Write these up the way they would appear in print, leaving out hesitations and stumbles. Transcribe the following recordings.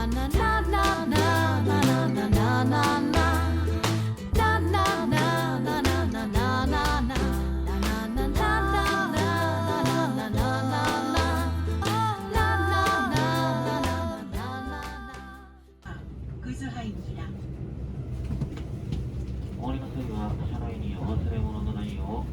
お降りの際は車内にお忘れ物のないよう。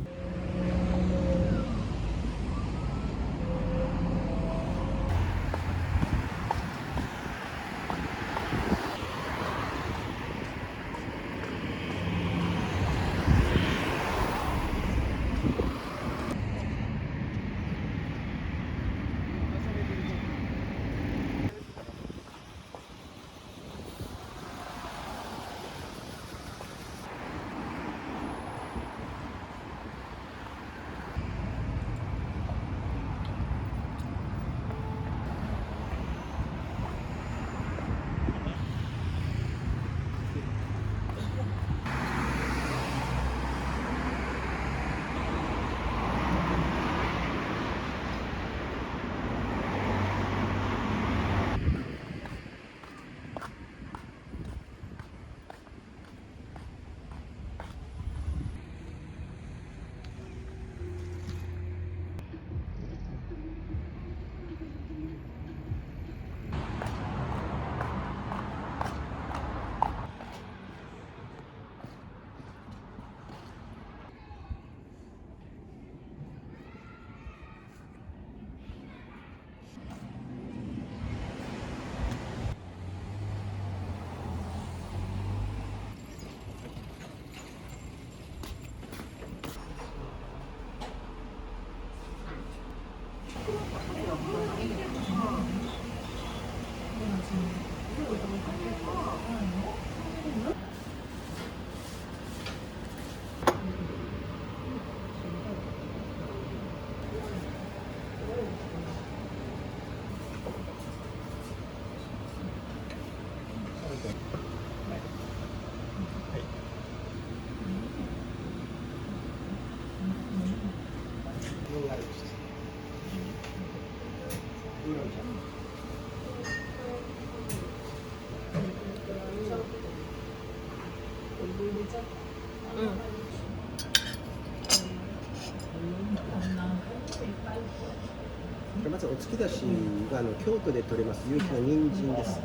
まずおつきだしが京都で採れます有機の人参です。こ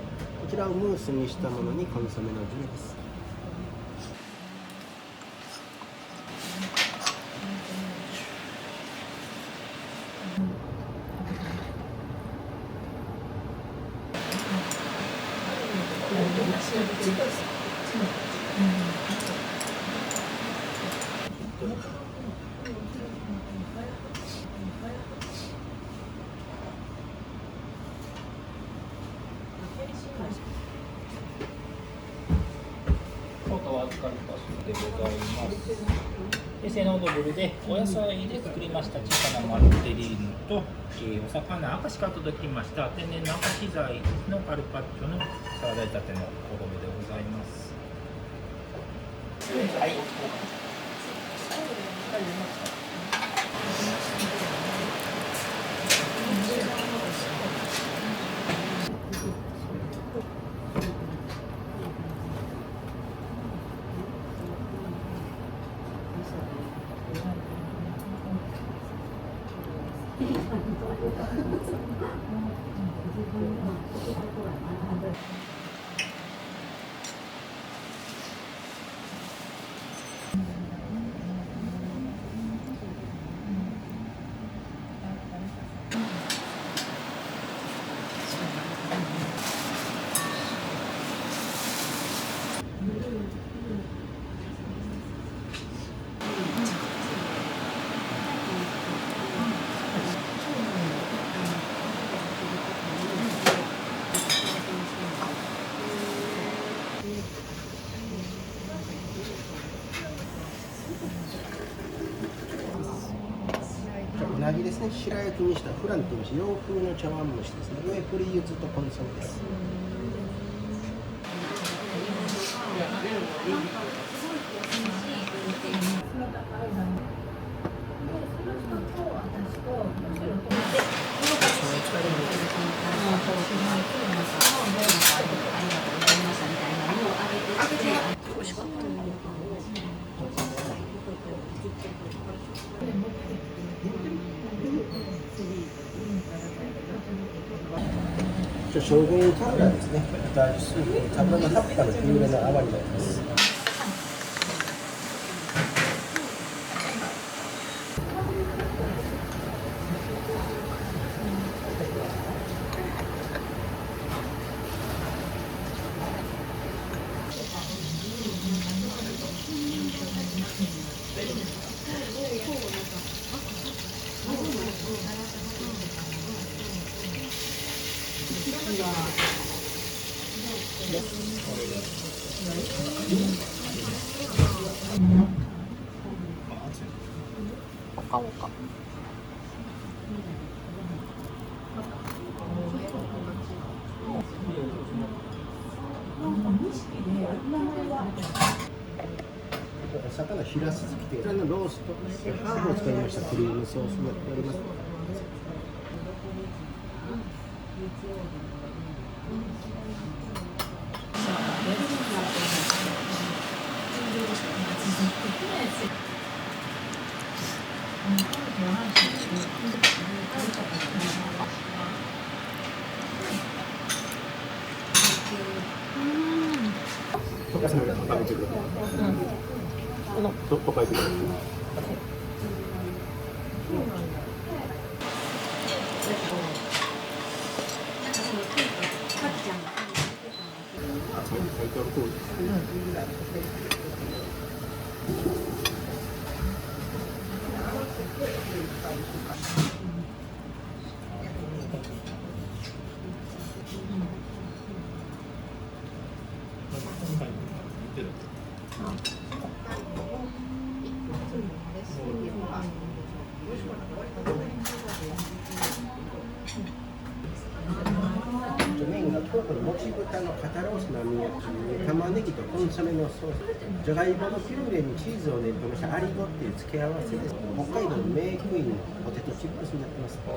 ちらをムースにしたものにコンソメのジュレです。お預かりパスでございます。で、セノードブルでお野菜で作りました小さなマルテリーヌと、お魚明石から届きました天然の明石材のカルパッチョのサラダ仕立ての衣でございます。はい。うなぎですね、白焼きにしたフランという洋風の茶碗蒸しですね。上栗ゆずとコンソメです。将軍カブラですね。バタースープ、カブラの葉っぱのピューレの泡になります。買おうか。魚平すずきというこちらのロースト、ハーブを使いましたクリームソースになっております。お母さんも食べてください。どこ書いてください。メインが京都のもち豚の肩ロースの網焼き、玉ねぎとコンソメのソース、じゃがいものピューレにチーズを練り込みしたアリゴっていう付け合わせです。北海道のメークインのポテトチップスになってます。マ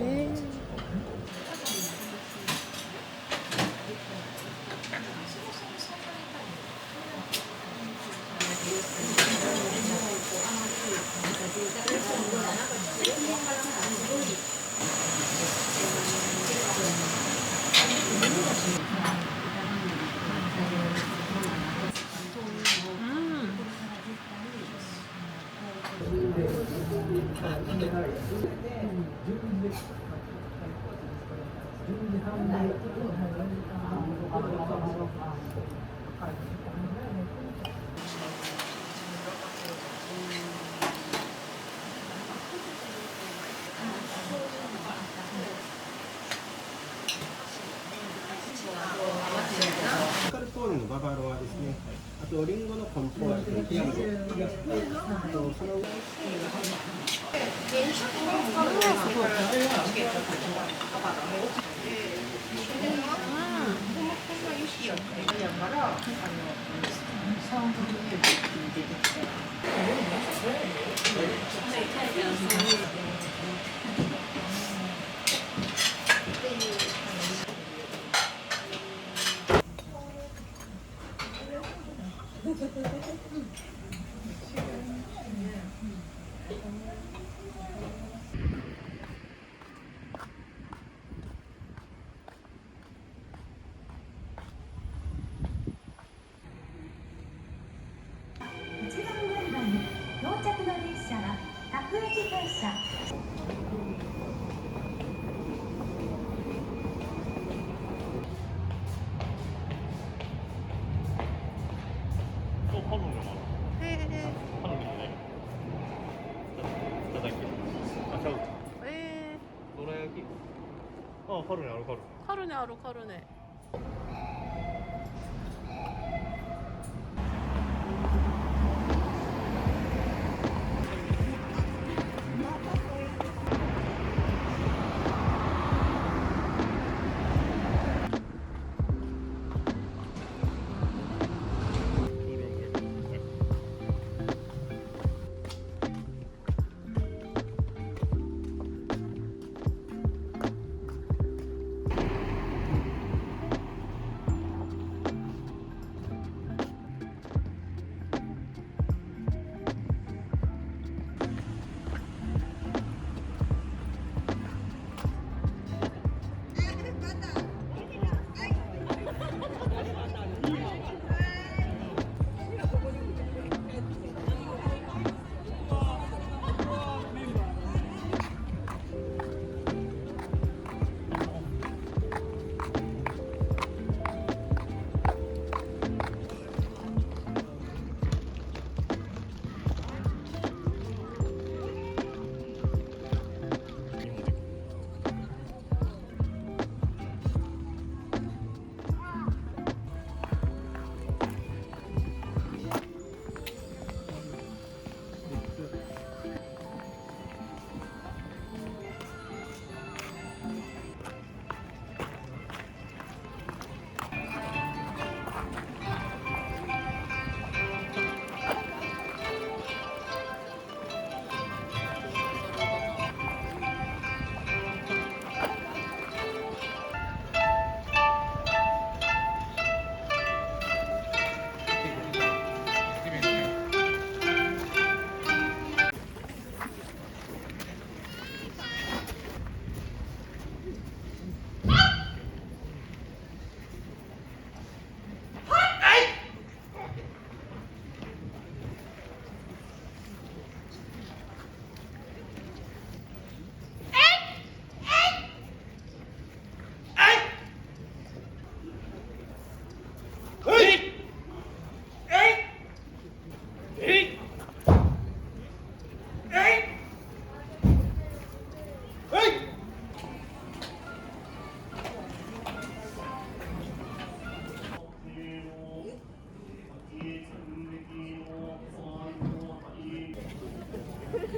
スカルポーネのババロアですね。あとリンゴのコンポート、ピアノ、あとその上到着の列車は各駅停車。カルネあるカルネ。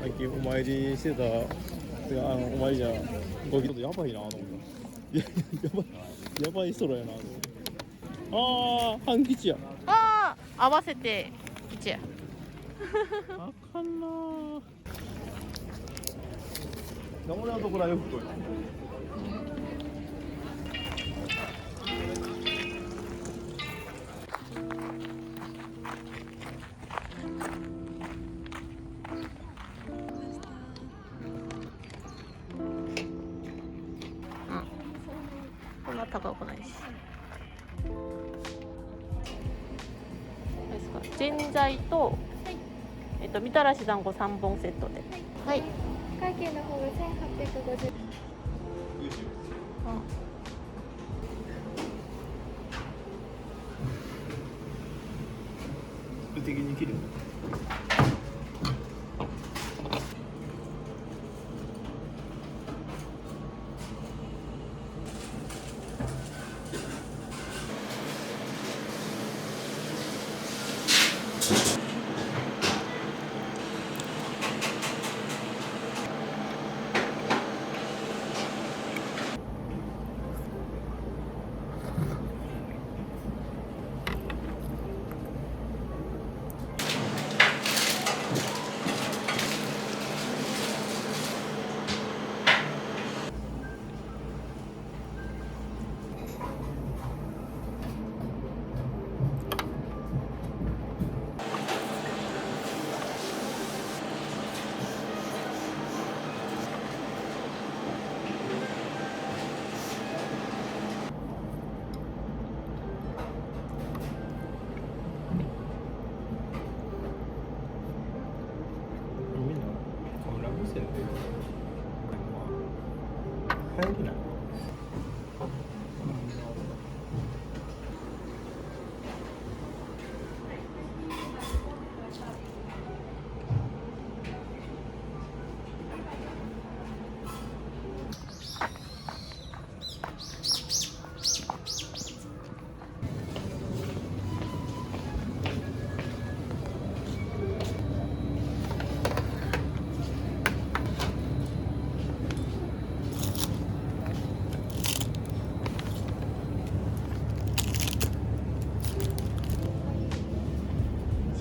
最近お参りしてた、てかお参りじゃごきやばいなと思った。いややばい空やなと思って。ああ半吉や。ああ合わせて1や。あかんなー。俺のところはよく来い。こんな高くないし。ですか。ぜんざいと、みたらし団子3本セットで。はい。会計の方が1850。的に切る。入れない。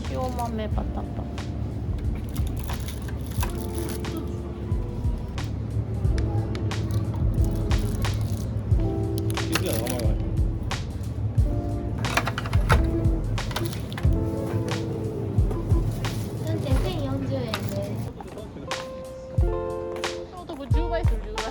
塩豆バタパ。1040円です。ちょうど10倍する10倍。